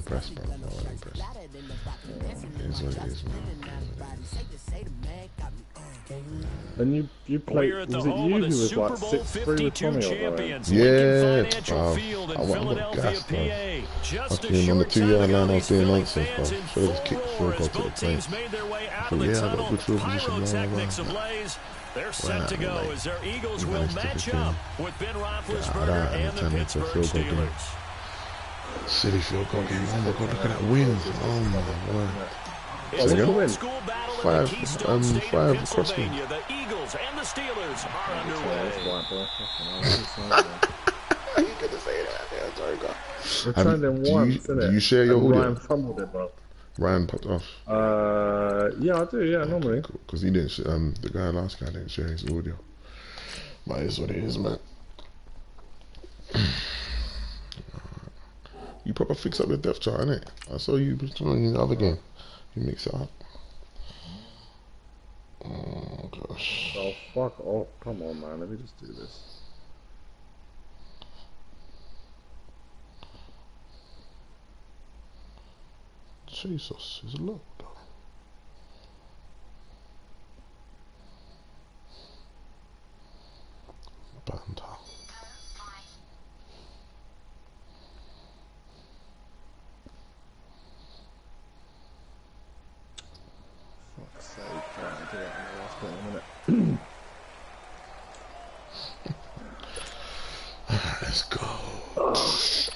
impressed, bro. I wasn't impressed. It is what it is, man. And you played, was it you who was like 6-3 with Tommy or something? Yeah, bro. I got gassed, bro. Fucking on the 2-yard line, I was doing nonsense, bro. Should have just kicked the field goal to the point. But yeah, I got good field position, blah, blah, blah. They're set to go as their Eagles will match up with Ben Roethlisberger and the Pittsburgh Steelers. Silly field goal game. Oh my god, look at that win. Oh my word. It's an old school battle in the Keystone State of Pennsylvania. The Eagles and the Steelers are underway. You couldn't say that. Yeah, sorry, God. We're trying them once, isn't it? Do you share your audio? Ryan fumbled it, bro. Ryan popped off. Yeah, I do. Yeah, normally. Because he didn't. The last guy didn't share his audio. But it is what it is, man. You proper fix up the depth chart, innit? I saw you in the other game. You mix it up. Oh gosh. Oh fuck off! Come on, man. Let me just do this. Jesus is low, though. Banter. Fuck's sake, trying to do it in the last minute. Let's go.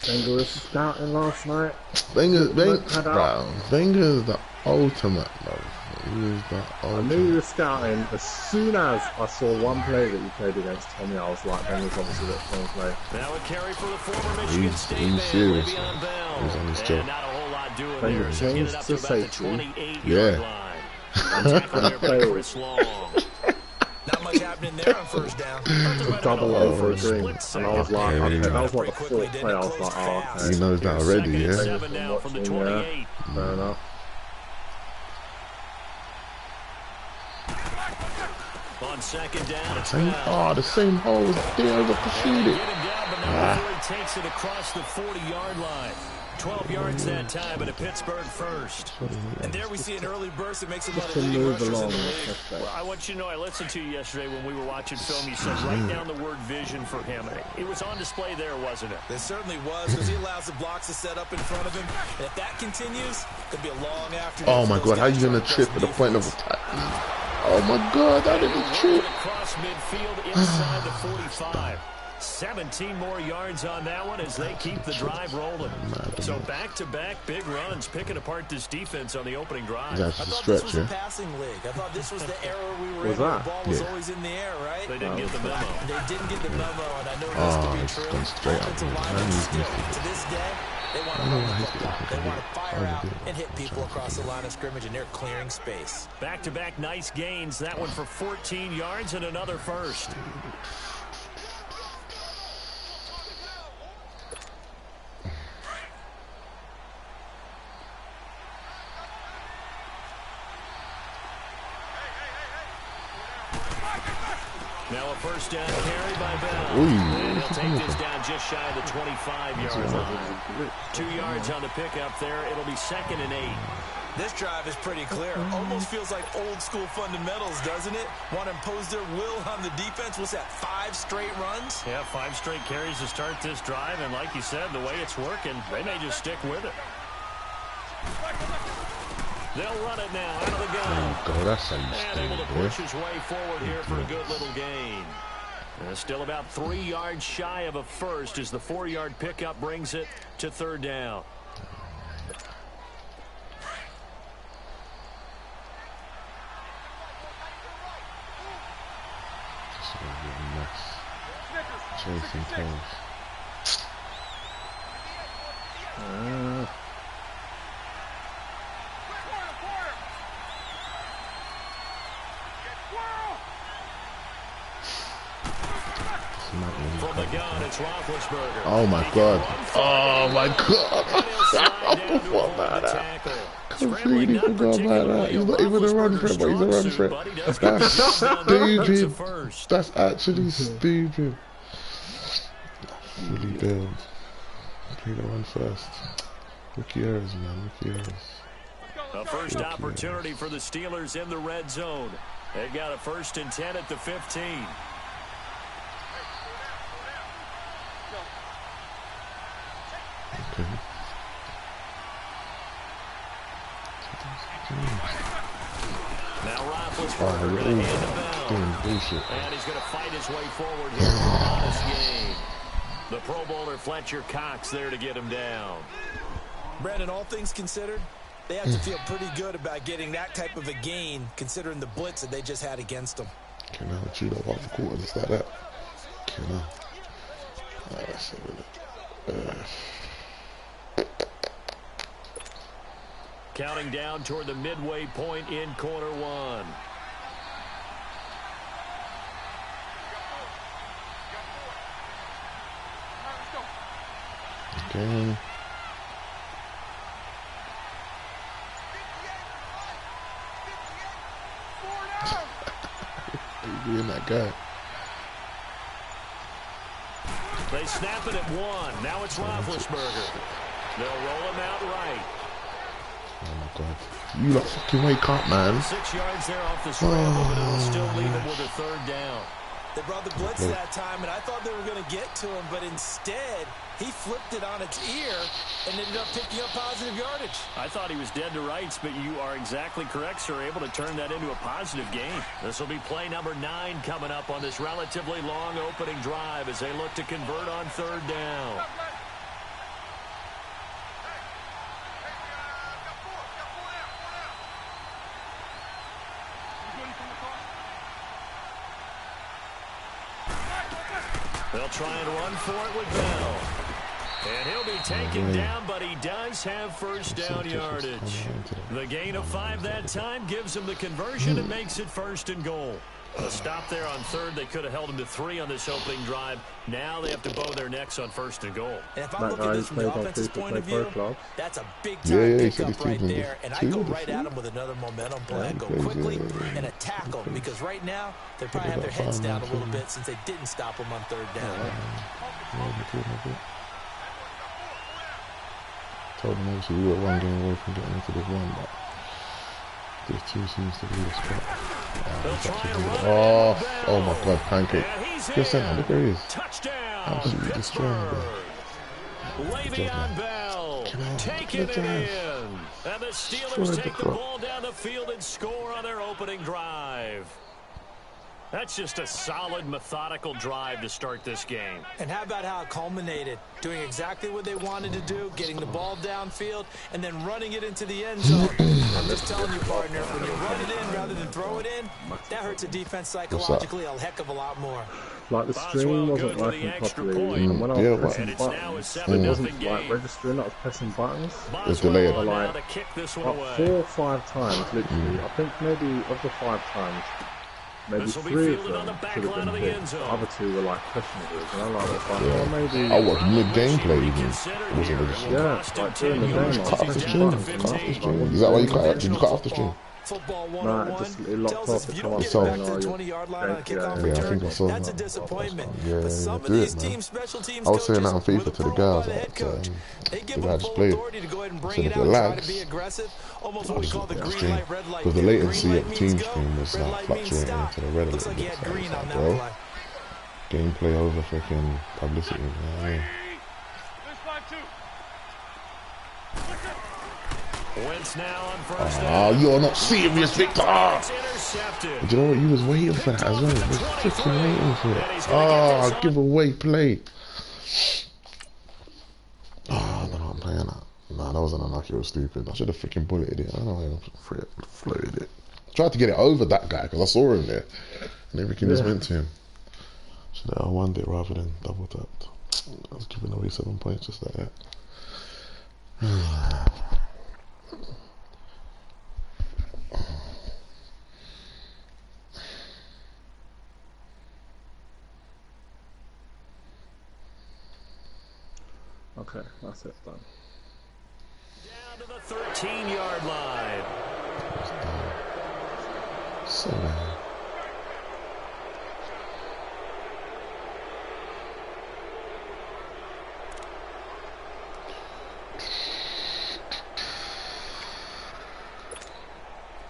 Wenger was scouting last night. Wenger's the ultimate, bro. He is the ultimate. I knew he was scouting as soon as I saw one play that he played against Tommy. I was like, Wenger's obviously that strong play. Now a carry for the former Michigan State man, serious. Le'Veon Bell. He's on his job. Not a whole lot doing Wenger there. changed Up to to about the safety. 28-yard line. Chris Long. Not much happening there on first down. Double over a green, and I was like, that was like the fourth play. I was like, oh, okay. He knows that already, yeah. Now from the 28. Fair enough. On second down, it's the same hole was there to pursue it. He takes it across the 40-yard line. 12 yards that time, but a Pittsburgh first. And there we see an early burst that makes a lot of move along. Well, I want you to know, I listened to you yesterday when we were watching film. You said write down the word vision for him. It was on display there, wasn't it? It certainly was, because he allows the blocks to set up in front of him. And if that continues, it could be a long afternoon. Oh my God, how are you gonna trip at the point of attack? Oh my God, how did he trip? Across midfield inside the 45. 17 more yards on that one as they keep the drive rolling. So back-to-back big runs, picking apart this defense on the opening drive. That's I the thought stretch, this was a passing league. I thought this was the era we were in. The ball was always in the air, right? They didn't get the memo. They didn't get the memo, and I know this to be true. Gone straight up. To this day, they want to run the clock. They want to fire out and hit people across the line of scrimmage, and they're clearing space. Back-to-back nice gains. That one for 14 yards and another first. Now a first down carry by Bell. And he'll take this down just shy of the 25-yard line. 2 yards on the pickup there. It'll be 2nd and 8. This drive is pretty clear. Almost feels like old school fundamentals, doesn't it? Want to impose their will on the defense. What's that, 5 straight runs? Yeah, 5 straight carries to start this drive. And like you said, the way it's working, they may just stick with it. They'll run it now out of the gun. Oh, that's how you and able to push his way forward here for a good little gain. Still about 3 yards shy of a first as the 4-yard pickup brings it to 3rd down. Chasing calls. From the gun, it's Roethlisberger. Oh my God. Oh my God. What about that? Completely forgot about that. He's not even a run threat, but he's a run threat. That's stupid. That's actually stupid. Fully build. Play the run first. Rookie errors, man. Rookie errors. A first opportunity for the Steelers in the red zone. They've got a 1st and 10 at the 15. Okay. Now Roethlisberger going to hand the bell. And he's going to fight his way forward here in an honest game. The Pro Bowler Fletcher Cox there to get him down. Brandon, all things considered, they have to feel pretty good about getting that type of a gain, considering the blitz that they just had against them. Can I cheat up off the court just like that? Can I? That's it. Counting down toward the midway point in quarter one. Okay. Being that guy. They snap it at 1. Now it's Roethlisberger. They'll roll him out right. Oh my God. You lot fucking wake up, man. 6 yards there off the scramble, but it'll still leave him with a 3rd down. They brought the blitz that time, and I thought they were going to get to him, but instead, he flipped it on its ear and ended up picking up positive yardage. I thought he was dead to rights, but you are exactly correct, sir. Able to turn that into a positive gain. This will be play number 9 coming up on this relatively long opening drive as they look to convert on 3rd down. They'll try and run for it with Bell. And he'll be taken down, but he does have 1st down yardage. The gain of 5 that time gives him the conversion and makes it 1st and goal. A stop there on 3rd. They could have held him to 3 on this opening drive. Now they have to bow their necks on 1st and goal. And if I'm looking at this from the offense's point of view, that's a big-time pickup right there. And I go right at him with another momentum play. I go quickly and attack them because right now they probably have their heads down a little bit since they didn't stop him on 3rd down. Told them obviously we were 1 game away from getting into this one, but this 2 seems to be the spot. Oh my God, pancake. Just saying, look where he is. Absolutely destroying him. Le'Veon Bell taking it in. And the Steelers take the ball down the field and score on their opening drive. That's just a solid, methodical drive to start this game. And how about how it culminated? Doing exactly what they wanted to do, getting the ball downfield, and then running it into the end zone. I'm just telling you, partner, when you run it in rather than throw it in, that hurts a defense psychologically a heck of a lot more. Like the stream wasn't working properly, and when I was pressing buttons, it wasn't like registering. I was pressing buttons. It's delayed. For like 4 or 5 times, literally. I think maybe of the 5 times, maybe 3 of them should have been hit. The other 2 were like questionable. And I'm like, well, maybe. I watched mid-gameplay even. Wasn't really sure. Yeah, like during the game, cut off the stream. Cut off the stream. Is that why you cut it? Did you cut off the stream? Nah, it locked off. It come up so. yeah, I think I saw that. That's a disappointment. Yeah, but some of these teams, special teams I was saying that on FIFA to the guys. They give them full authority to go ahead and bring it out and try to be aggressive. Almost what we call the green light, red light. Because the latency of the team stream was like fluctuating into the red Looks like he had green on that play. Gameplay over freaking publicity. Wentz now on 1st down. Oh, you're not serious, Victor! Do you know what? You was waiting for that as well. You was freaking waiting for it. Oh, give away play. Oh, I don't know I'm playing that. Nah, that wasn't unlucky. It was stupid. I should have freaking bulleted it. I don't know. I floated it. Tried to get it over that guy because I saw him there. And everything just went to him. Should have won it rather than double tapped. I was giving away 7 points just like that. Okay, that's it, done. Down to the 13-yard line. So bad.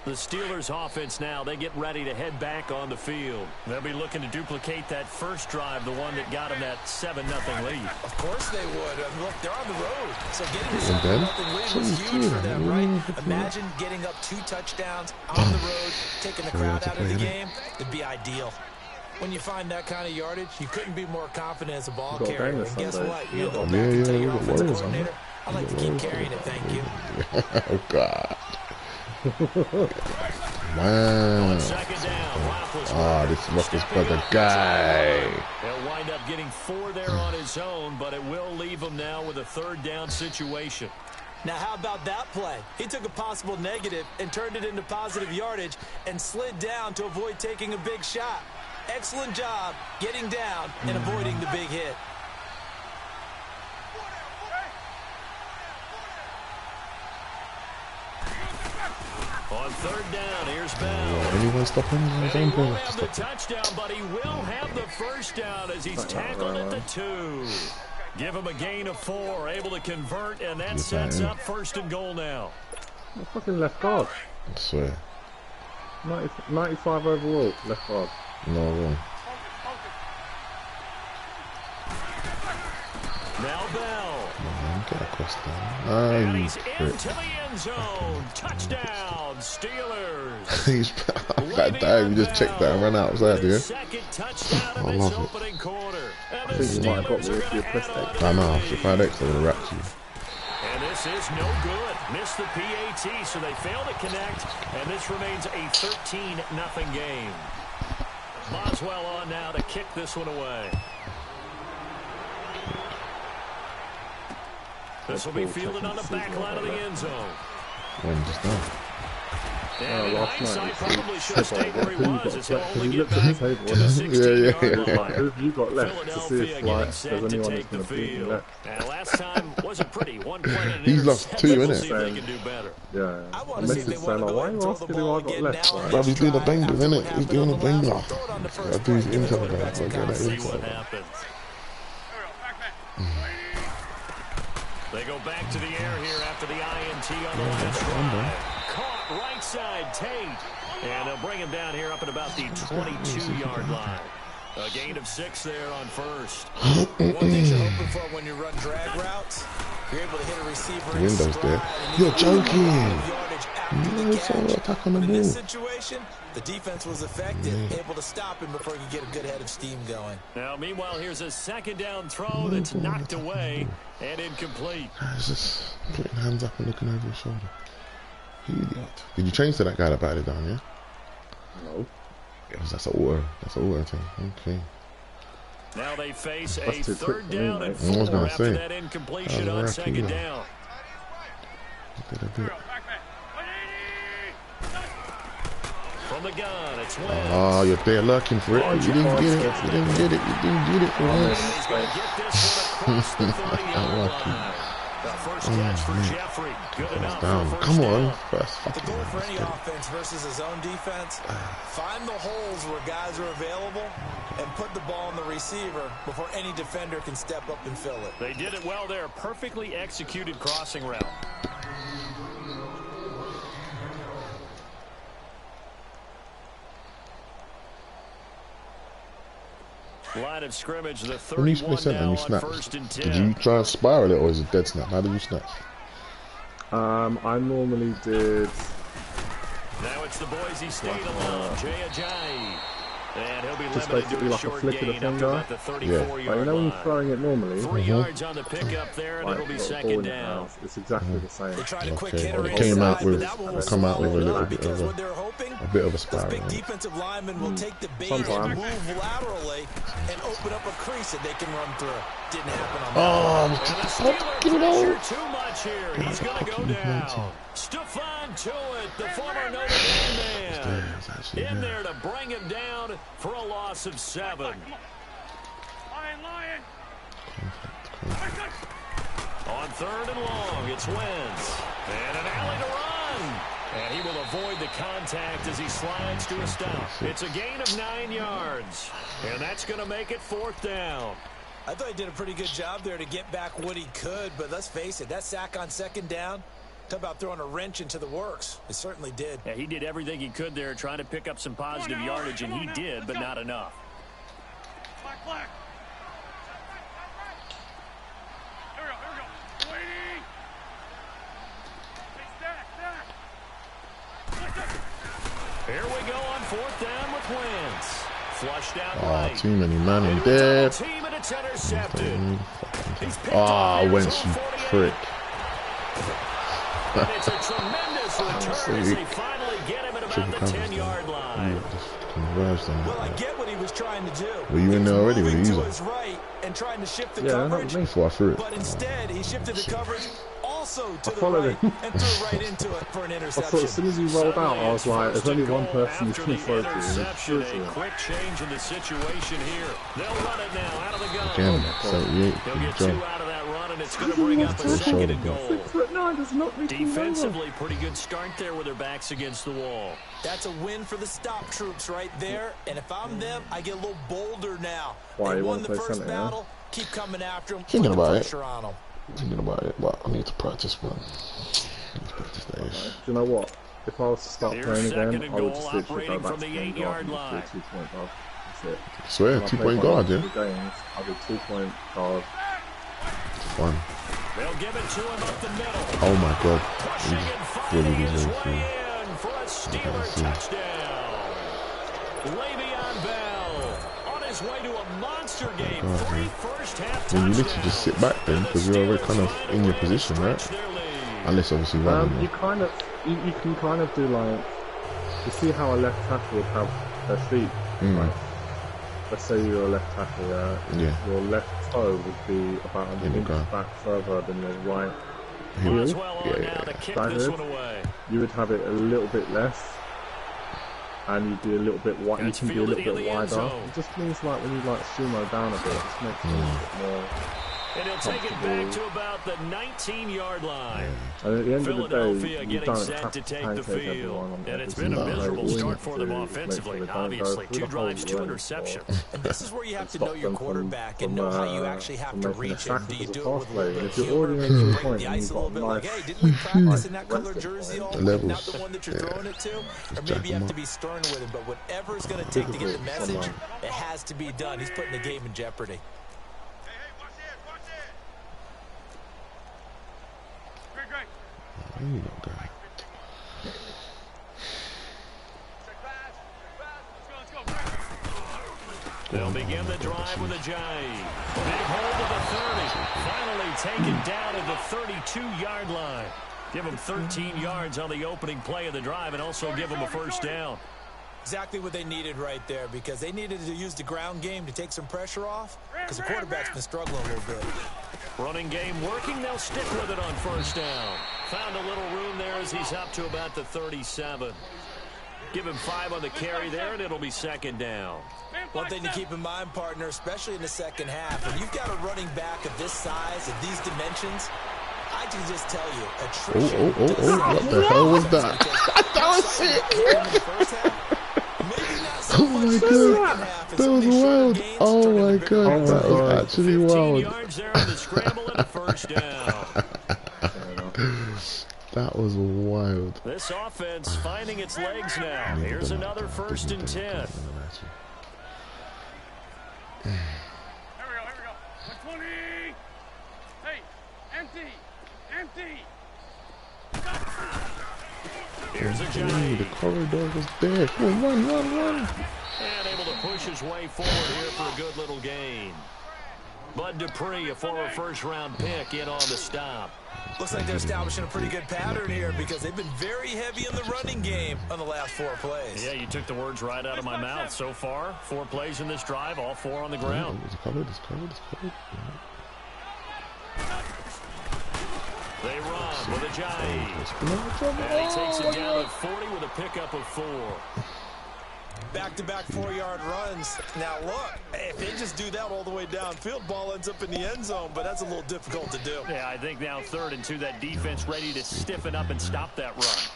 The Steelers offense now, they get ready to head back on the field. They'll be looking to duplicate that first drive, the one that got them that 7-0 lead. Of course they would. Look, they're on the road. So getting a 7-0 lead was huge for them, right? Imagine getting up 2 touchdowns on the road, taking the crowd out of the game. It'd be ideal. When you find that kind of yardage, you couldn't be more confident as a ball carrier. And guess what? You'll go back and tell your offensive coordinator, I'd like to keep carrying it, thank you. Oh, God. Wow. Ah, this Roethlisberger guy. He'll wind up getting 4 there on his own, but it will leave him now with a 3rd down situation. Now, how about that play? He took a possible negative and turned it into positive yardage and slid down to avoid taking a big shot. Excellent job getting down and avoiding the big hit. On 3rd down, here's Bell. Anyone stop him? He won't have the touchdown, but he will have the first down as he's tackled at the 2. Give him a gain of 4, able to convert, and that sets up 1st and goal now. The fucking left guard. I swear. 95 overall, left guard. No wrong. Now Bell. Get across there. And he's into the end zone. Touchdown, Steelers. He's that dive. You just checked that and ran outside, yeah? Second touchdown of his opening quarter. I think you might have got me if you pressed X. I know. If I had X, I would have wrapped you. And this is no good. Missed the PAT, so they fail to connect. And this remains a 13-0 game. Boswell on now to kick this one away. This will be fielded on the back line of the end zone. When just now. And in hindsight, probably should have stayed where he was as he'll only He get looked at back the table, to the 16-yard line. Who have you got left to see if Philadelphia like, getting there's set to anyone take the that's going to beat him field. left? And last time wasn't pretty. One play and an He's lost interception. 2, Let's innit? see if they can do better. Yeah, I I want to see if they messaged want saying, to like, go why ahead are and you throw asking the who ball I got again left? now. Right? But he's doing the bangers, innit? He's doing the banger. Throw it on the Gotta do his first intel play. back. Gotta get that See intel what back. happens. They go back to the air here after the INT on the last drive. Caught right side Tate. And they'll bring him down here up at about the 22-yard line. A gain of 6 there on 1st. One thing you're hoping for when you run drag routes, you're able to hit a receiver in Windows stride, there. and You're you joking. yardage after No, the it's all catch. attack on the But in ball. this situation, the defense was effective, able to stop him before he could get a good head of steam going. Now, meanwhile, here's a 2nd down throw that's knocked away and incomplete. He's just putting hands up and looking over his shoulder. Idiot. Did you change to that guy that batted down, yeah? No. Yes, that's an order. That's an order thing. Okay. Now they face a That's too quick 3rd for me, down mate. and I was 4 gonna after say. that incompletion That on was a 2nd wrap, down. Did a bit. From the gun, it's Wentz. Oh, you're there lurking for it. You didn't get it. You didn't get it. You didn't get it for once. He's going to get this one across the 30-yard line. The first catch for Jeffrey. Good enough Down. for a Come first on. down. First The fucking goal down. for Let's any get it. offense versus his own defense, find the holes where guys are available and put the ball on the receiver before any defender can step up and fill it. They did it well there. Perfectly executed crossing route. Line of scrimmage, the When you 31 split now and you on snap, 1st and 10. did you try and spiral it or is it dead snap? How do you snap? I normally did. Now it's the Boise State alum, Jay Ajayi. And he'll be Just limited to basically a like a short flick of the gain up to finger. about the Like, 34-yard you know when you're line. throwing it normally, 3 yards on the pickup there, and like, it'll be got a ball 2nd in your down. mouth, it's exactly the same. They tried a quick Okay, hitter well, it came out inside, with- but that one was come out with a swallowed little up bit because of what they're hoping, a bit of a those spiral. big defensive linemen will take the bait and Sometimes. move laterally and open up a crease that they can run through. Didn't happen on that. Oh, And the Steelers give it pressure out. too much here. He's going to go down. Stephon Tuitt, the former Notre Dame man, It's actually in there. there to bring him down for a loss of 7. On 3rd and long, it's Wentz. And an alley to run. And he will avoid the contact as he slides to a stop. It's a gain of 9 yards. And that's going to make it 4th down. I thought he did a pretty good job there to get back what he could, but let's face it, that sack on 2nd down, Talk about throwing a wrench into the works. It certainly did. Yeah, he did everything he could there, trying to pick up some positive yardage, and he did, but not enough. Black. Here we go. Waiting. Here we go on 4th down with Wentz. Flushed out right. Too many man in there. Team and it's intercepted. Wentz, you prick. And it's a tremendous return as they finally get him at about the 10-yard line. Well, I get what he was trying to do. Were you in there already with the user? To his right and trying to shift the coverage. Before I threw it. But instead, he shifted the coverage also to the right and threw right into it for an interception. I thought as soon as he rolled out, I was like, there's only one person who's going to throw to him. A quick change in the situation here. They'll run it now out of the gun. Again, He'll get 2 out of that run, and it's going to bring up a 2nd and goal. Defensively, pretty good start there with their backs against the wall. That's a win for the stop troops right there. And if I'm them, I get a little bolder now. Why, they you won want the to play first center, battle. Keep coming after them. Thinking about it. On them. Thinking about it, but I need to practice, man. Do you know what? If I was to start playing again, I would just literally go back from to the playing 8-yard guard line. 2-point guard. That's it. I swear, 2-point guard, yeah? Games, I'll do 2-point guard. Fun. They'll give it to him up the middle. Oh my god. Pushing and finding his way in for a Steeler touchdown. Le'Veon Bell on his way to a monster game. 3 first-half touchdowns. You literally just sit back then because you're already kind of in your position, right? Unless obviously running. You can kind of do like, you see how a left tackle would have their feet. Like, let's say you're a left tackle, yeah. Your left toe would be about an inch back further than your right heel. You would have it a little bit less, and you'd be a little bit wide. You can be a little bit wider. It just means like when you like sumo down a bit, it just makes things a bit more. And he'll take it back to about the 19-yard line. And at the end of the day, you getting don't set have to take to the field. And it's been a miserable start for them offensively. Obviously, 2 drives, 2 interceptions. And this is where you have to know your quarterback and know how you actually have to reach him. Do you do it with a little bit of humor, break the ice a little bit, like, hey, didn't we practice in that color jersey all week, not the one that you're throwing it to? Or maybe you have to be stern with him, but whatever it's going to take to get the message, it has to be done. He's putting the game in jeopardy. They'll begin the drive with a jive. Big hold of the 30. Finally taken down at the 32-yard line. Give them 13 yards on the opening play of the drive and also give them a first down. Exactly what they needed right there, because they needed to use the ground game to take some pressure off, because the quarterback's been struggling a little bit. Running game working. They'll stick with it on first down. Found a little room there as he's up to about the 37. Give him 5 on the carry there, and it'll be 2nd down. One thing to keep in mind, partner, especially in the second half, when you've got a running back of this size, of these dimensions, I can just tell you, attrition. What the hell was that? That was it. Oh my god, that was wild. Oh my god, that was actually wild. That was wild. This offense finding its legs now. Here's another 1st and 10. Here we go. 20. Hey, empty. Here's a giant. The corridor was there. Come on, run. And able to push his way forward here for a good little gain. Bud Dupree, a former first-round pick, in on the stop. Looks like they're establishing a pretty good pattern here, because they've been very heavy in the running game on the last 4 plays. Yeah, you took the words right out of my mouth. So far, 4 plays in this drive, all 4 on the ground. It's covered. They run with a jive. And he takes it down to 40 with a pickup of 4. Back-to-back 4-yard runs. Now, look, if they just do that all the way downfield, ball ends up in the end zone, but that's a little difficult to do. Yeah, I think now 3rd and 2, that defense ready to stiffen up and stop that run.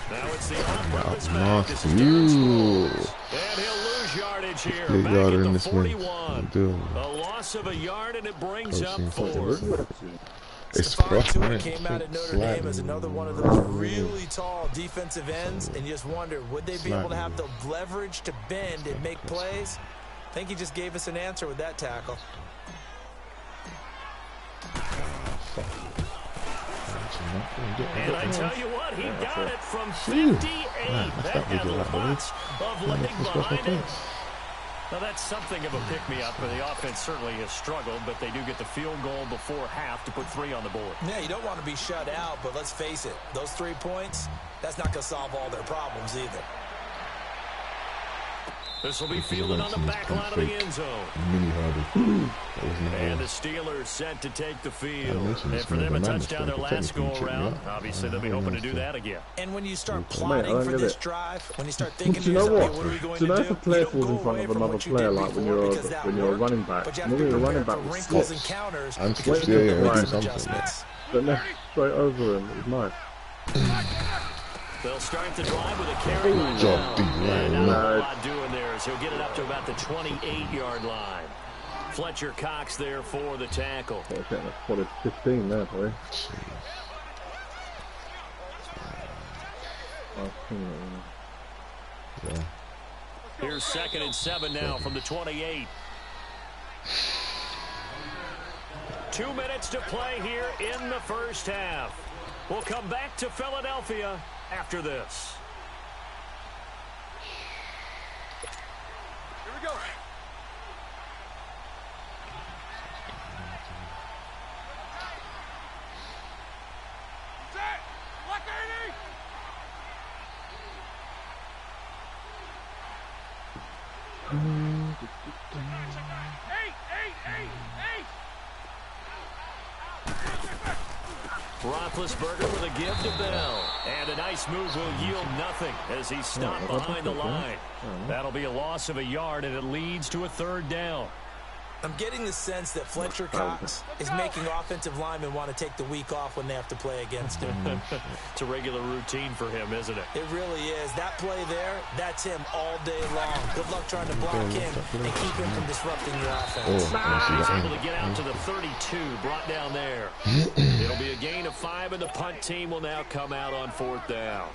Now it's the throws back as he Ooh. and he'll lose yardage here. Big Back yarder at in the this one. 41. A loss of a yard, and it brings up 4. It's Stephon cross, Tuitt man. came out at Notre Slide. Dame as another one of those really tall defensive ends, and you just wonder, would they be able to have the leverage to bend and make plays? I think he just gave us an answer with that tackle. And I tell you what, he got it from 58. That had lots of leg behind it. Now, that's something of a pick-me-up, but the offense certainly has struggled, but they do get the field goal before half to put 3 on the board. Yeah, you don't want to be shut out, but let's face it, those 3 points, that's not going to solve all their problems either. This will be fielded on the back line of the end zone. And the Steelers set to take the field. And for them, a touchdown their last go-around. Obviously, they'll be hoping to do that again. And when you start plotting for this drive, when you start thinking, do you know what? what are we going Do you know to if do? a player You don't falls in go front away of from another what you player, did like before when because that you're a worked, running back, but you have normally to a be running prepared back for will wrinkles slip and counters And because switch, you yeah, have to do make some something. adjustments. but left straight over him. It's nice. They'll start the drive with a carry. Job, And not a No. lot doing there, so he'll get it up to about the 28-yard line. Fletcher Cox there for the tackle. I think I spotted 15 there, boy. Yeah. Here's 2nd and 7 now from the 28. 2 minutes to play here in the first half. We'll come back to Philadelphia after this. Here we go. Set. Black 80. Eight. Roethlisberger with a give to Bell. And a nice move will yield nothing as he's stopped behind the line. That'll be a loss of a yard, and it leads to a 3rd down. I'm getting the sense that Fletcher Cox is making offensive linemen want to take the week off when they have to play against him. It's a regular routine for him, isn't it? It really is. That play there, that's him all day long. Good luck trying to block him and keep him from disrupting your offense. He's able to get out to the 32, brought down there. It'll be a gain of 5, and the punt team will now come out on 4th down.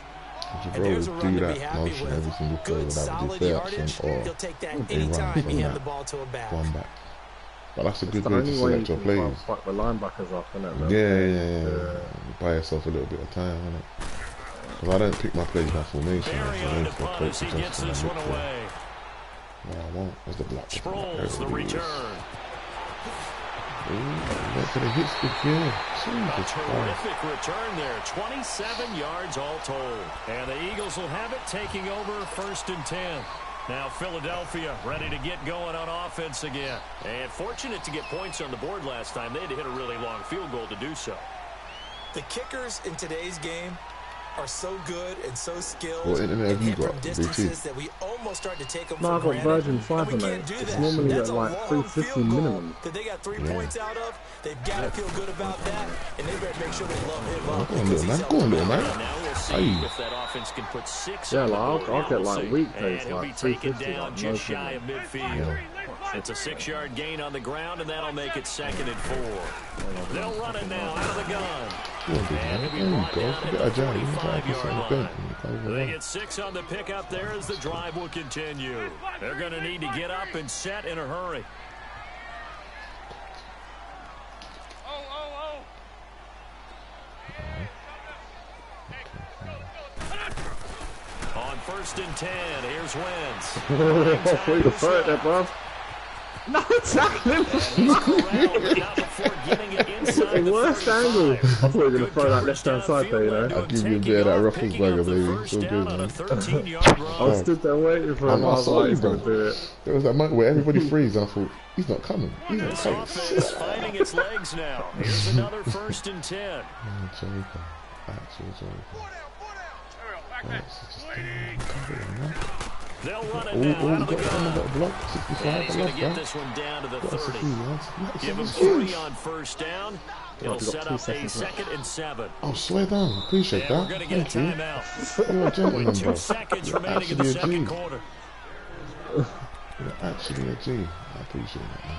And there's a run do to be that happy motion every single with. play Good, without solid the yardage. or He'll take that they run anytime from you hand that the ball to a back. one back. But that's a good The way to only way you select your can plays. fuck the linebackers off, innit? Yeah. Buy yourself a little bit of time, innit? Because I don't pick my plays by formation. Barry I on the wait for punt coach as to he just gets kinda this look one for it. away. No, I won't. That's the block. Sproles, the return. Went for the hits good kill. A terrific return there. 27 yards all told. And the Eagles will have it, taking over 1st and 10. Now Philadelphia ready to get going on offense again. And fortunate to get points on the board last time. They had to hit a really long field goal to do so. The kickers in today's game are so good and so skilled What internet have and you hit from got? distances BT? that we almost start to take them No, for I've got granted. Virgin And Fiber, we mate. can't do It's that. normally That's at a like long 350 field goal minimum. that they got 3 points out of. They've got to feel good about that, and they better make sure they love him up. Go on, little man. Go on, little man. Now we'll see if that offense can put 6 Yeah, on the like, board. I'll get, like, We'll see. weekdays, And he'll be like, taken 350, down like, just no shy of problem. midfield. It's a 6-yard gain on the ground, and that'll make it 2nd and 4. They'll run it now out of the gun. And he'll be brought down at the 45-yard line. They get 6 on the pickup there as the drive will continue. They're going to need to get up and set in a hurry. On 1st and 10, here's Wentz. I thought you throw it there, bruv. No, tackling! The worst angle. I thought you were going to throw that left-hand side there, you know. I'll give you a bit of that Roethlisberger, baby. It's all good, man. I was stood there waiting for him. I was like, he's going to do it. There was that moment where everybody freezed, and I thought, he's not coming. He's not This coming. offense finding its legs now. Here's another 1st and 10. Joker. Actual Joker. They'll run it now out of the gun. Got a block. And 65. he's I going love to get that. this one down to the Got a 30. 60 yards. Give him 3 on 1st down. He'll set up a 2nd and 7. Oh, swear down. Appreciate that. We're going to get a timeout. You're a gentleman, bro. 2 seconds remaining in the second quarter. You're actually a G. I appreciate that, man.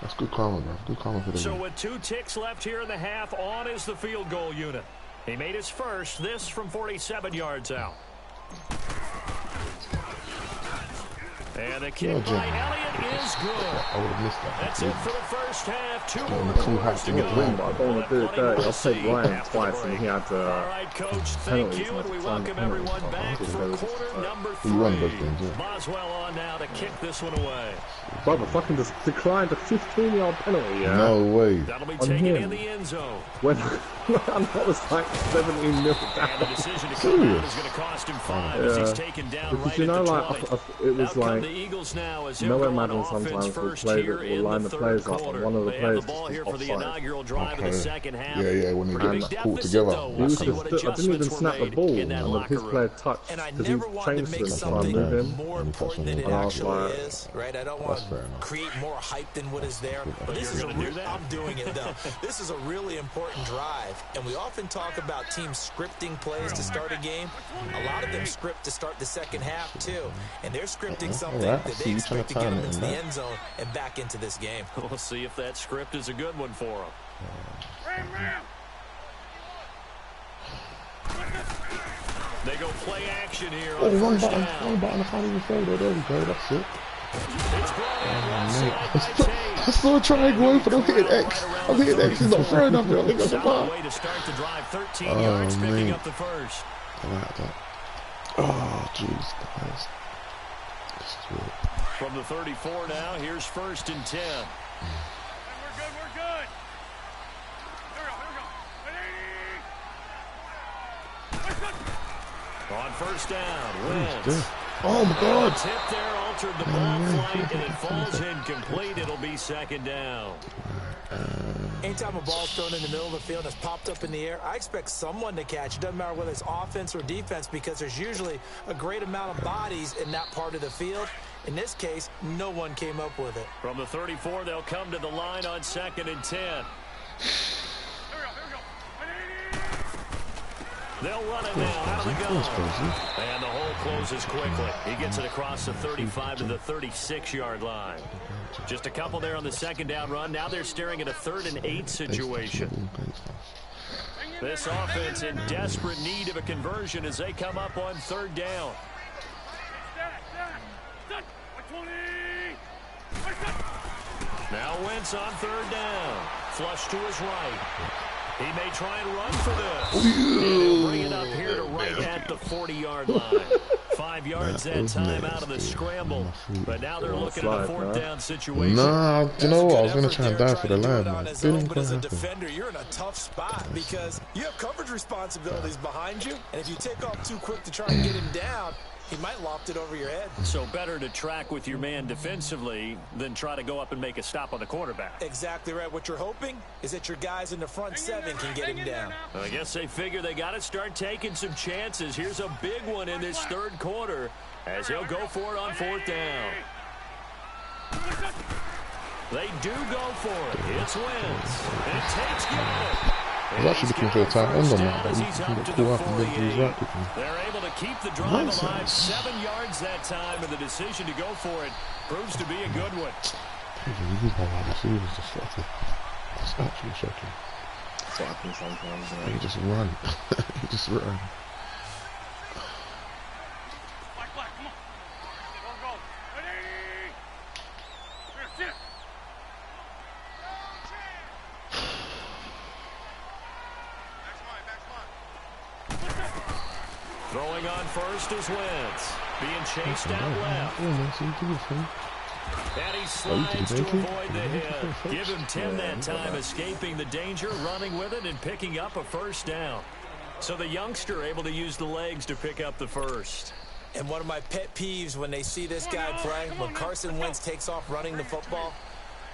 That's good karma, bro. Good karma for the So win. with 2 ticks left here in the half, on is the field goal unit. He made his first, this from 47 yards out. And the kick by Elliott is good. I would have missed that. That's it for the first half. 2 Getting more the cool quarters hat to to go. win, but I don't want to do it dirty. I'll take Ryan twice and he had All right, Coach, thank you, and we welcome everyone back for quarter number 3. You won those games, yeah. Boswell on now to kick this one away. brother fucking just declined a 15-yard penalty, yeah? No way. That'll be taken in the end zone. When I was like 17 mil down. And the decision to come out is going to cost him 5 as he's taken down Because right you know, at the 20. it was like, the Eagles now as you know where going Madden offense sometimes will first play here will in line the third players up, quarter. and one of the They players have the ball here is for the offside. inaugural drive of the second half. Yeah, when they Pretty get big pulled deficit, together. though. He We'll was see just, what I didn't even adjustments were snap the made ball, in that and locker his room. player touched, And I because he never want to trains make for him, so I something moved him. more important than it And I was actually like, is, right? I don't want That's fair to enough. create more hype than what is there. But this is I'm doing it, though. This is a really important drive, and we often talk about teams scripting plays to start a game. A lot of them script to start the second half, too. And they're scripting something that they expect to get them into the end zone and back into this game. We'll see if that script is a good one for them. They go play action here on one first button. down. One button. I can't even throw there. There we go. That's it. It's brought in left side by Tate. I saw a triangle open. I'm hitting X. I'm hitting X. He's not throwing up there. I think that's a Solid bar. way to start the drive. 13 yards, picking up the first. I like that. Oh, jeez. Guys. This is weird. From the 34 now, here's 1st and 10. We're good. Here we go. On first down, Wentz. Oh, my God. Tip there altered the ball flight, and it falls incomplete. It'll be 2nd down. Anytime a ball's thrown in the middle of the field and it's popped up in the air, I expect someone to catch. It doesn't matter whether it's offense or defense, because there's usually a great amount of bodies in that part of the field. In this case, no one came up with it. From the 34, they'll come to the line on 2nd and 10. Here we go. They'll run it now out of the gun. And the hole closes quickly. He gets it across the 35 to the 36-yard line. Just a couple there on the 2nd down run. Now they're staring at a 3rd and 8 situation. This offense in desperate need of a conversion as they come up on 3rd down. Now Wentz on 3rd down. Flush to his right. He may try and run for this. And he'll bring it up here to right at the 40-yard line. 5 yards that time out of the scramble. But now they're looking at a 4th down situation. Nah, do you know what? I was going to try and die for the line, man. But as a defender, you're in a tough spot because you have coverage responsibilities behind you. And if you take off too quick to try and get him down, he might loft it over your head. So better to track with your man defensively than try to go up and make a stop on the quarterback. Exactly right. What you're hoping is that your guys in the front 7 can get him down. I guess they figure they got to start taking some chances. Here's a big one in this 3rd quarter as he'll go for it on 4th down. They do go for it. It's Wentz. And Tate's got it. I was actually looking for a tight end on that, but he can get caught up and then he's right quickly. They're able to keep the drive alive. 7 yards that time, and the decision to go for it proves to be a good one. These wide receivers are shocking. It's actually shocking. That's what happens sometimes. He just run. He just run. Black, come on. Go. Ready? Here, sit. Throwing on first is Wentz. Being chased out left. And he slides to avoid the hit. Give him 10 that time, escaping the danger, running with it, and picking up a 1st down. So the youngster able to use the legs to pick up the 1st. And one of my pet peeves when they see this guy play, when Carson Wentz takes off running the football,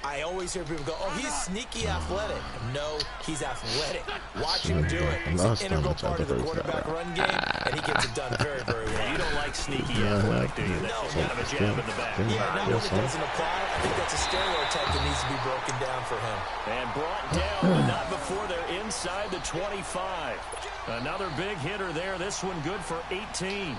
I always hear people go, oh, he's sneaky athletic. No, he's athletic. Watch him do it. He's an integral part of the quarterback run game, and he gets it done very, very well. You don't like sneaky athletic, do you? That's just kind of a jab in the back. Yeah, not when it doesn't apply. I think that's a stereotype that needs to be broken down for him. And brought down, but not before they're inside the 25. Another big hitter there. This one good for 18.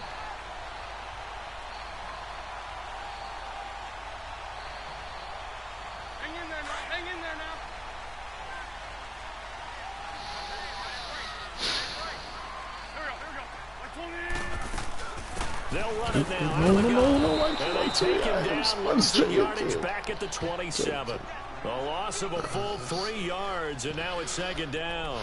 They'll run it now. No, and they take him down. Losing yardage back at the 27. A loss of a full 3 yards, and now it's second down.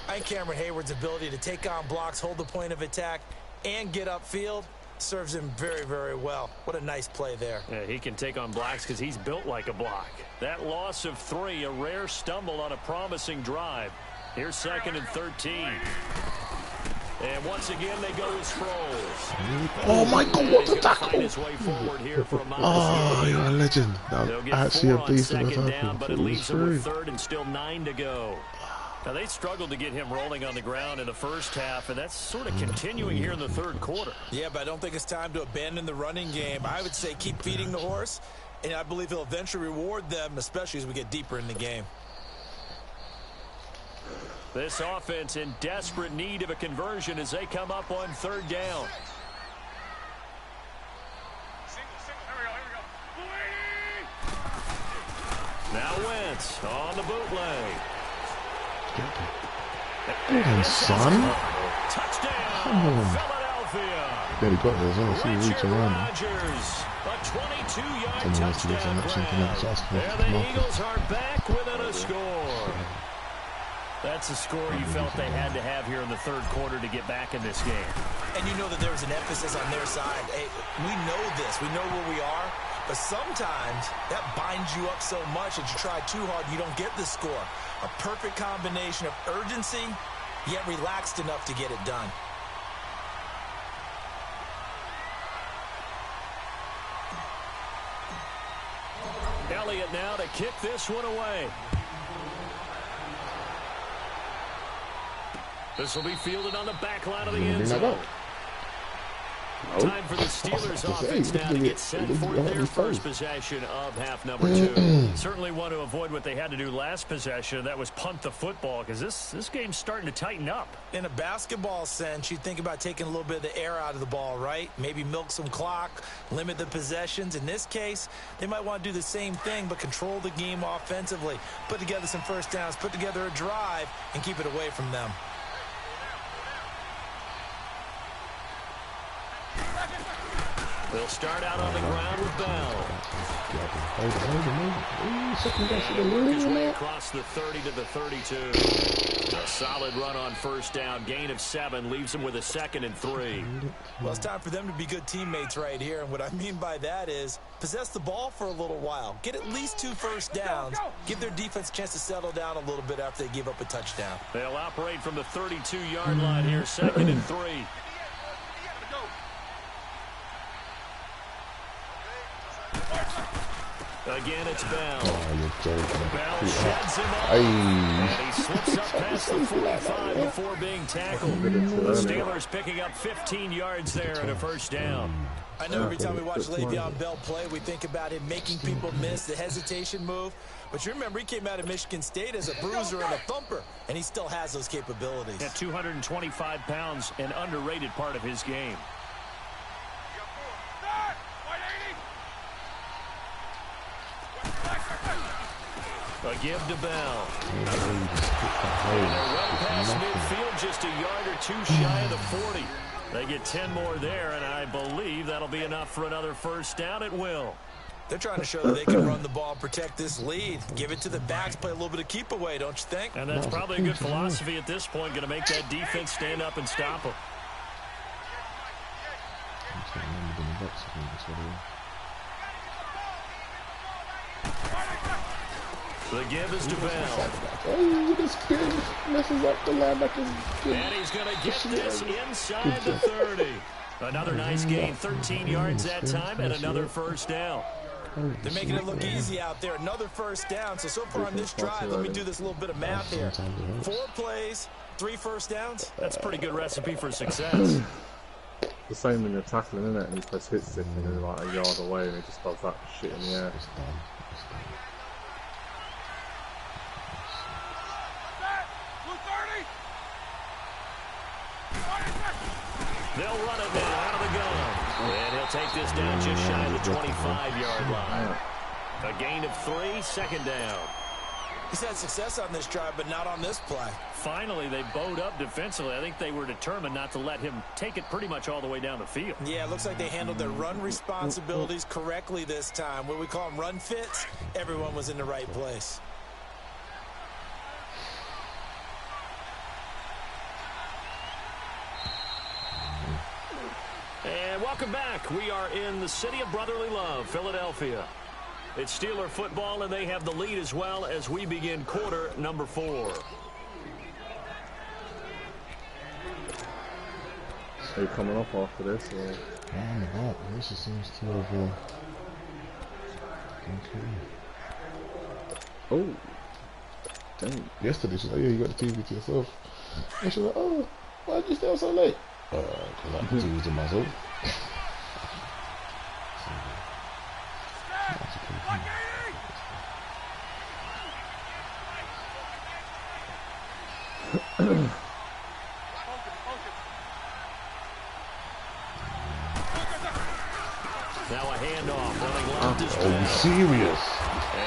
I think Cameron Hayward's ability to take on blocks, hold the point of attack, and get upfield serves him very, very well. What a nice play there. Yeah, he can take on blocks because he's built like a block. That loss of 3, a rare stumble on a promising drive. Here's second and 13. And once again, they go with Sproles. Oh my God, what a tackle! Oh, you're a legend. That was actually a decent tackle. But it leaves them with 3rd and still 9 to go. Now, they struggled to get him rolling on the ground in the first half, and that's sort of continuing here in the 3rd quarter. Yeah, but I don't think it's time to abandon the running game. I would say keep feeding the horse, and I believe he'll eventually reward them, especially as we get deeper in the game. This offense in desperate need of a conversion as they come up on 3rd down. Now Wentz on the bootleg. Good on, son. Touchdown, Philadelphia. Yeah, he got there as well. See him reach around. Rodgers, a 22-yard touchdown grab. And the Eagles are back within a score. That's a score you felt they had to have here in the 3rd quarter to get back in this game. And you know that there was an emphasis on their side. Hey, we know this. We know where we are. But sometimes that binds you up so much that you try too hard and you don't get the score. A perfect combination of urgency, yet relaxed enough to get it done. Elliott now to kick this one away. This will be fielded on the back line of the end zone. Time for the Steelers offense now to get set for their first possession of half number 2. Certainly want to avoid what they had to do last possession. That was punt the football because this game's starting to tighten up. In a basketball sense, you think about taking a little bit of the air out of the ball, right? Maybe milk some clock, limit the possessions. In this case, they might want to do the same thing but control the game offensively. Put together some first downs, put together a drive, and keep it away from them. They'll start out on the ground with Bell. Work his way across the 30 to the 32. A solid run on first down. Gain of 7 leaves them with a 2nd and 3. Well, it's time for them to be good teammates right here. And what I mean by that is possess the ball for a little while. Get at least 2 first downs. Give their defense a chance to settle down a little bit after they give up a touchdown. They'll operate from the 32-yard line here. 2nd and 3. Again, it's Bell. Bell sheds him off, and he slips up past the 45 before being tackled. The Steelers picking up 15 yards there and a first down. I know every time we watch Le'Veon Bell play, we think about him making people miss the hesitation move. But you remember he came out of Michigan State as a bruiser and a thumper, and he still has those capabilities. At 225 pounds, an underrated part of his game. A give to Bell. And they're well past midfield, just a yard or 2 shy of the 40. They get 10 more there, and I believe that'll be enough for another first down. It will. They're trying to show that they can run the ball, protect this lead. Give it to the backs, play a little bit of keep away, don't you think? And that's probably a good philosophy at this point, going to make that defense stand up and stop them. The give is to Bell. Oh, this kid messes up the linebackers. And he's going to get this inside the 30. Another nice gain, 13 yards that time, and another first down. They're making it look easy out there. Another first down. So far on this drive, let me do this little bit of math here. 4 plays, 3 first downs. That's a pretty good recipe for success. The same when you're tackling, isn't it? And you press hit stick and you're like a yard away and it just does that shit in the air. They'll run it now out of the gun. And he'll take this down just shy of the 25-yard line. A gain of 3, second down. He's had success on this drive, but not on this play. Finally, they bowed up defensively. I think they were determined not to let him take it pretty much all the way down the field. Yeah, it looks like they handled their run responsibilities correctly this time. What we call them run fits, everyone was in the right place. And welcome back. We are in the city of brotherly love, Philadelphia. It's Steeler football, and they have the lead as well as we begin quarter number 4. Are you coming up after this? Or? I'm not. This just seems to have... Oh. Dang. Yesterday, she's like, yeah, you got the TV to yourself. And she's like, oh, why did you stay up so late? Because I had the TV to myself. Now a handoff running left is Are you serious?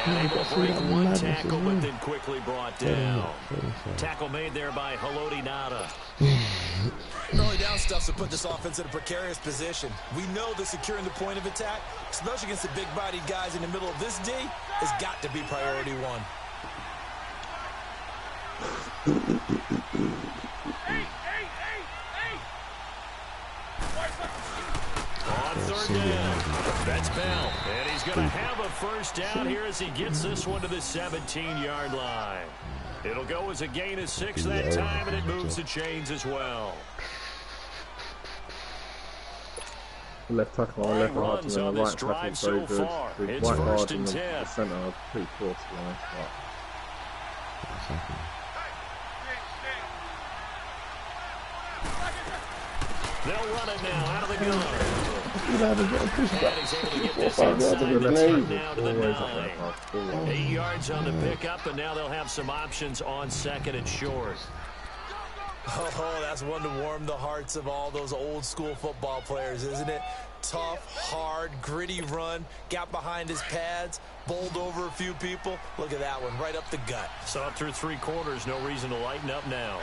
and able to break one tackle, but then quickly brought down. Tackle made there by Haloti Nada. Early down stuff's to put this offense in a precarious position. We know that securing the point of attack, especially against the big-bodied guys in the middle of this D, has got to be priority 1. On third down, that's Bell. And he's going to have a first down here as he gets this one to the 17-yard line. It'll go as a gain of 6 that time, and it moves the chains as well. Left tackle on left guard and the right tackle is very good. The It's right guard first and and the 10. centre are pretty poor, to be honest. They'll run it now out of the gun. And he's able to get this inside now to the 9. 8 yards on the pickup, and now they'll have some options on second and short. Oh, that's one to warm the hearts of all those old-school football players, isn't it? Tough, hard, gritty run, got behind his pads, bowled over a few people. Look at that one, right up the gut. Saw it through 3 quarters, no reason to lighten up now.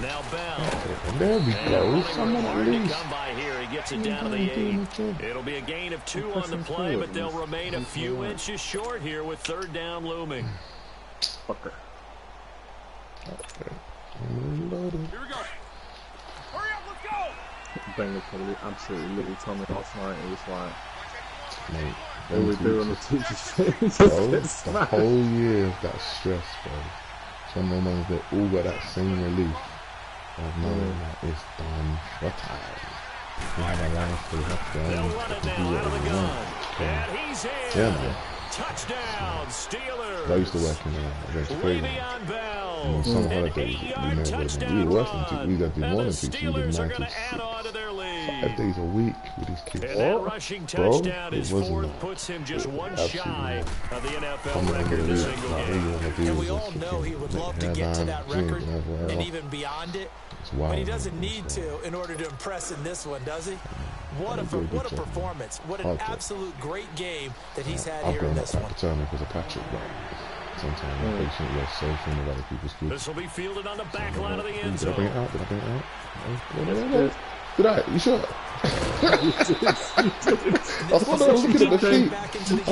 Now Bell. There we go. Someone at least. Come by here. He gets it down to the 8. It'll be a gain of 2 on the play, but they'll remain a few inches short here with third down looming. Fucker. Okay. Here we go. Hurry up, let's go. Bengals probably absolutely little Tommy last night. It was like, Mate, all we do on the teacher's face bro, the whole year of that stress, bro. So no ones they all got that same relief of knowing that it's done for time. We have a life, we have to do what we want. And he's in. Yeah, man. Touchdown, Steelers. I used to work in against Craven. Le'Veon Bell. On some holidays, we were worse than 2. We got to do more than 2. We did 9 to 6. 5 days a week with these kids. And that rushing touchdown is 4th, puts him just one shy of the NFL record in a single game. And we all know he would love to get to that record and even beyond it. But he doesn't need to in order to impress in this one, does he? What a performance. What an absolute great game that he's had here in this one. I've grown up because of Patrick, but sometimes I'm patient, less safe from other people's kids. This will be fielded on the back line of the end Did I zone. bring it out? Did I bring it out? No. Did I? You sure? I thought I was looking at the feet. I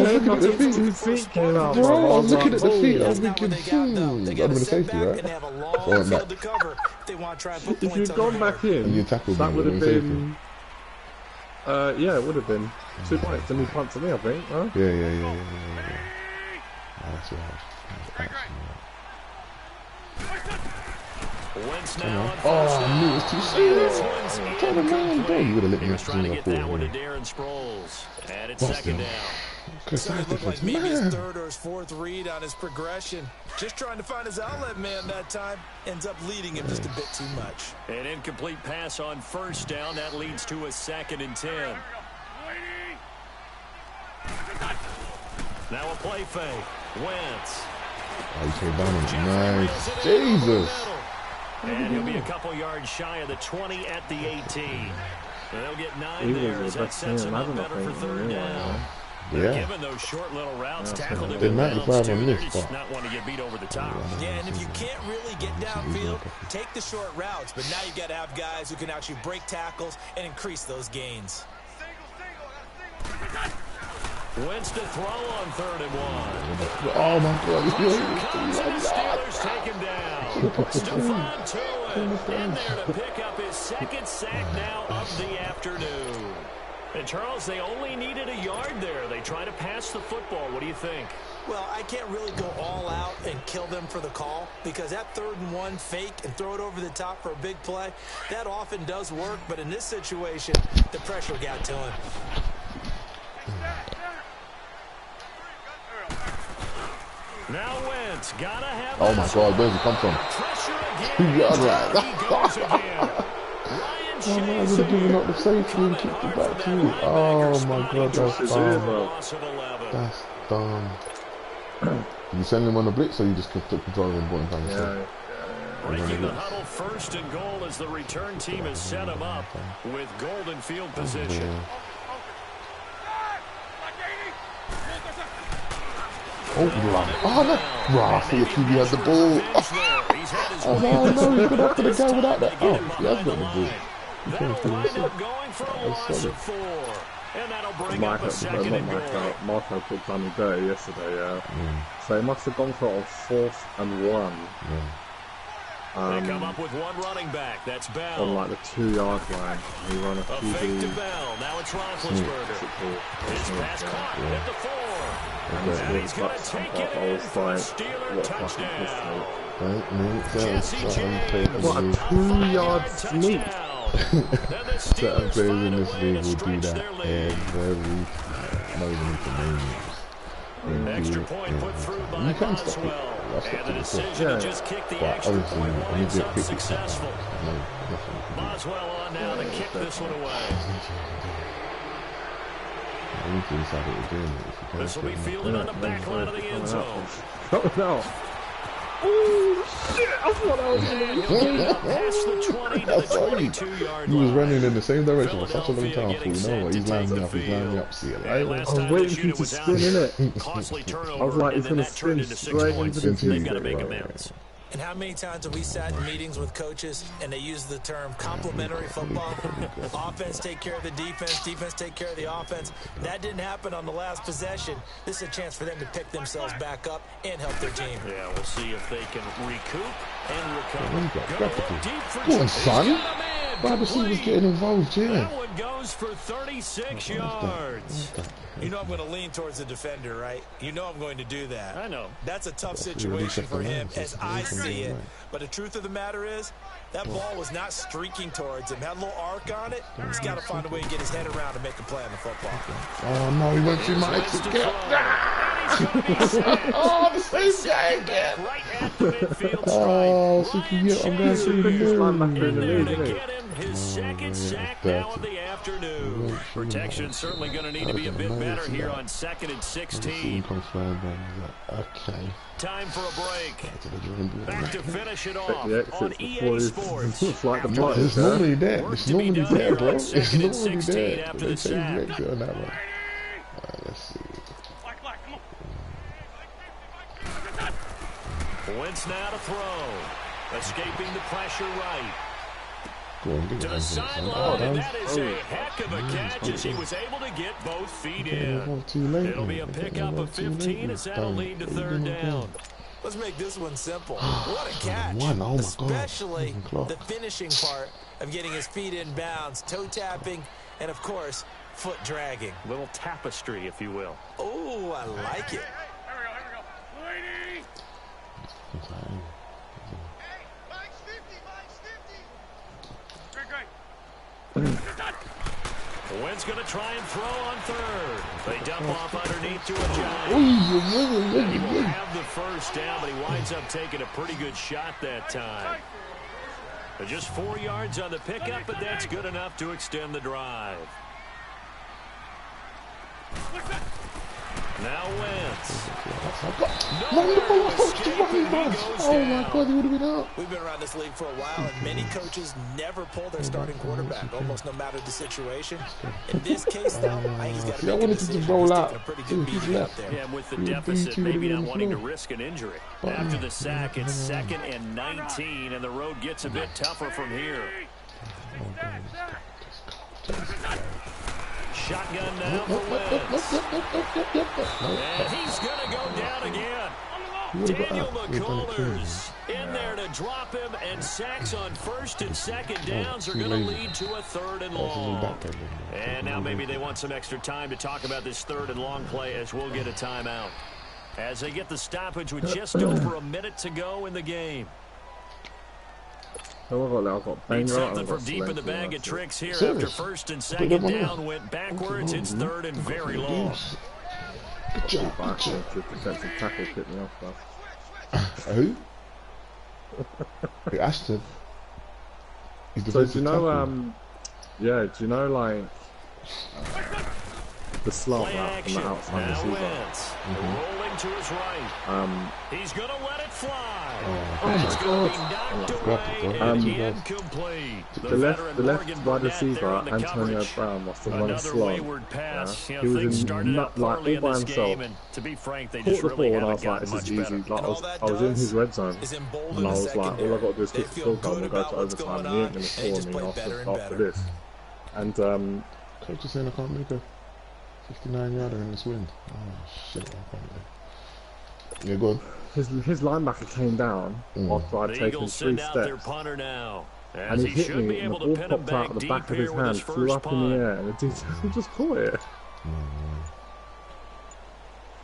was looking at the feet. Bro, I was looking at the feet. I was thinking, that would have been a safety, right? Or not. If you'd gone back in, And you tackled that me, would have it been... Yeah, it would have been 2 points, and he punted to me, I think. Huh? Yeah. That's right. Oh, I knew it was too soon. Tell the man, bro. You would have let me have to do that ball. And it's second down. So it looked like maybe his third or his fourth read on his progression. Just trying to find his outlet man that time. Ends up leading him just a bit too much. An incomplete pass on first down. That leads to a 2nd and 10. Now a play fake. Wentz. Oh, you came down on it. Nice. Jesus. And he'll be a couple yards shy of the 20 at the 18. They'll get 9 there as that sets him up better for third down. Yeah. Given those short little routes, tackled him Did in 95 bounds too. on They're this, just but not want to get beat over the top. Yeah, and if you can't really get downfield, take the short routes. But now you got to have guys who can actually break tackles and increase those gains. Wentz to throw on 3rd and 1. Oh my God. Comes and the Steelers take him down. Stephon Tuitt in there to pick up his 2nd sack now of the afternoon. And Charles, they only needed a yard there. They try to pass the football. What do you think? Well, I can't really go all out and kill them for the call because that 3rd and 1 fake and throw it over the top for a big play, that often does work. But in this situation, the pressure got to him. Now Wentz, gotta have Oh my God, where's he come from? Pressure again. Oh man, I would have given up the safety and kicked it back to you. Oh my God, that's dumb. That's dumb. You send him on a blitz or you just took control of him going down the side? Breaking the huddle 1st and goal as the return team has set him up with golden field position. Oh, no. I thought QB had the ball. Oh, no, he's gone after the guy without that. Oh, he has got the ball. That'll wind up going for a loss of 4. And that'll bring up a 2nd and goal. Marco put Danny dirty yesterday, yeah. So he must have gone for a 4th and 1. They come up with one running back. That's Bell. On like the 2-yard line. He ran a QB. Fake to Bell. Now it's Roethlisberger. His pass caught at the 4. And he's going to take it in for a Steeler touchdown. What a 2-yard sneak. Certain players in this league will do that every time. Not even to name names. Extra point put through by Boswell. And the decision to just kick the extra point winds up successful. Boswell on now to kick this one away. This will be fielded on the back line of the end zone. No. Oh, shit. I thought I was going to past the 20 to the 22-yard line. He was running in the same direction for such a long time. You know what? He's lining up. See it. I was waiting for him to spin, innit? Costly turnover. I was like, he's going to spin straight into the They've got to make amends. And how many times have we sat in meetings with coaches and they use the term complementary football? Offense take care of the defense, defense take care of the offense. That didn't happen on the last possession. This is a chance for them to pick themselves back up and help their team. Yeah, we'll see if they can recoup and recover. Go on, son. Wide receivers getting involved, yeah. That one goes for 36 yards. You know I'm going to lean towards the defender, right? You know I'm going to do that. I know. That's a tough situation for him as I see it. But the truth of the matter is, that ball was not streaking towards him. Had a little arc on it. He's got to find a way to get his head around and make a play on the football. Oh, no, he went through my exit gap. Oh, the same guy again. Right at the midfield oh, so I'm going to see his second sack now of the afternoon. Protection certainly going to need to be a bit better here on 2nd and 16. Okay. Time for a break. Back to finish it off on EA Sports. It's like the no, it's normally there. It's normally there, bro. It's normally there. After They the changed sack. the exit on that one. Let's see. Wentz now to throw. Escaping the pressure right. Go on, To the sideline, and that is a heck of a catch as he was able to get both feet in. It'll be a pickup of 15 as that'll lead to third down. Let's make this one simple. What a catch. Oh Especially the finishing part of getting his feet in bounds, toe tapping and, of course, foot dragging. Little tapestry, if you will. Oh, I like it. Here we go. Lady! Great. Wynn's going to try and throw on third. They dump off underneath to a Giant. And he will have the first down, but he winds up taking a pretty good shot that time. Just 4 yards on the pickup, but that's good enough to extend the drive. Now Wentz. Wonderful approach to running, man. Oh my God, he would have been out. We've been around this league for a while, and many coaches never pull their starting quarterback, almost no matter the situation. In this case, though, I think he's got to make a decision. Roll out. He's taking a pretty good beating out there. Yeah, with the deficit, maybe not wanting to risk an injury. After the sack, it's 2nd and 19, and the road gets a bit tougher from here. Shotgun now for Wentz. And he's going to go down again. Daniel McCullers in there to drop him, and sacks on 1st and 2nd downs are going to lead to a 3rd and long. And now maybe they want some extra time to talk about this 3rd and long play, as we'll get a timeout. As they get the stoppage with just over a minute to go in the game. Need something from deep in the bag of tricks here. After 1st and 2nd down went backwards. It's 3rd and very long. Good job. Defensive tackle hit me off, Who? Ashton. So do you know, yeah, do you know, like, the slant route from the outside receiver? Rolling to his right. He's going to let it fly. It's going to be knocked away and incomplete. The left wide receiver, Antonio Brown, must have run a slant. Pass. He was in like all by himself. To be frank, they Caught just the really ball and I haven't was like, gotten this is much easy. better. Like, I was in his red zone, and I was like, all I got to do is kick the field goal and go to overtime. He ain't going to score me after this. And Coach is saying I can't make a 59-yarder in this wind. Oh shit, I can't do it. Yeah, go on. His linebacker came down after I'd taken 3 steps, and he hit me, and the ball popped out of the back of his hand, flew up in the air, and the dude just caught it.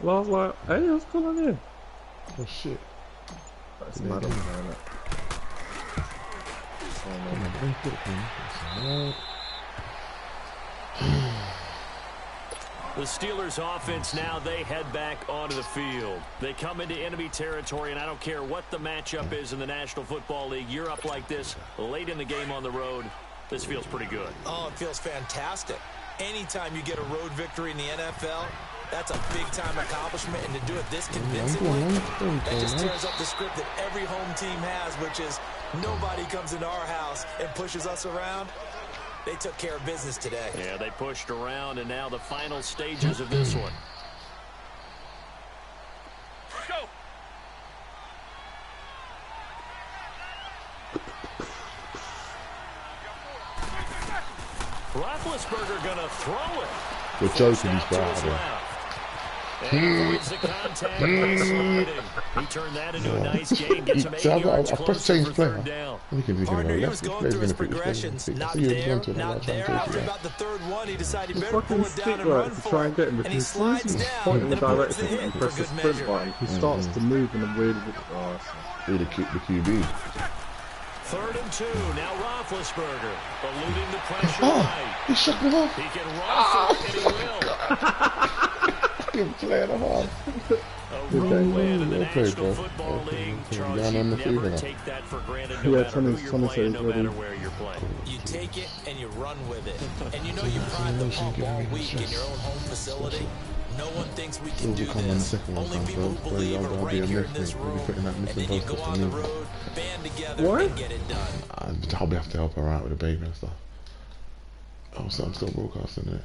And I was like, hey, what's going on here? Oh shit. That's Madden, isn't it? The Steelers offense now, they head back onto the field. They come into enemy territory, and I don't care what the matchup is in the National Football League. You're up like this late in the game on the road. This feels pretty good. Oh, it feels fantastic. Anytime you get a road victory in the NFL, that's a big-time accomplishment, and to do it this convincingly, that just tears up the script that every home team has, which is nobody comes into our house and pushes us around. They took care of business today. Yeah, they pushed around, and now the final stages of this one. Let's go. Roethlisberger gonna throw it. We're joking, he's bad. He turned that into a nice game. Gets him 8 yards closer for third down. Partner, he was going through his progressions. Not there, not there. After about the 3rd one, he decided he better pull it down and run for it. And he slides down and avoids the hit for good measure. He starts to move in a weird... Really keep the QB. 3rd and 2. Now Roethlisberger eluding the pressure right. He shook me off. He can run for it, and he will. Playing him off. A road win in the National Football League. Charles, you never take that for granted, no matter who you're playing, no matter where you're playing. You take it and you run with it. And you know you pride the pump all week in your own home facility. No one thinks we can do this. Only people who believe are right here in this room. And then you go on the road, band together, and get it done. I'll have to help her out with the baby and stuff. Oh, so I'm still broadcasting it.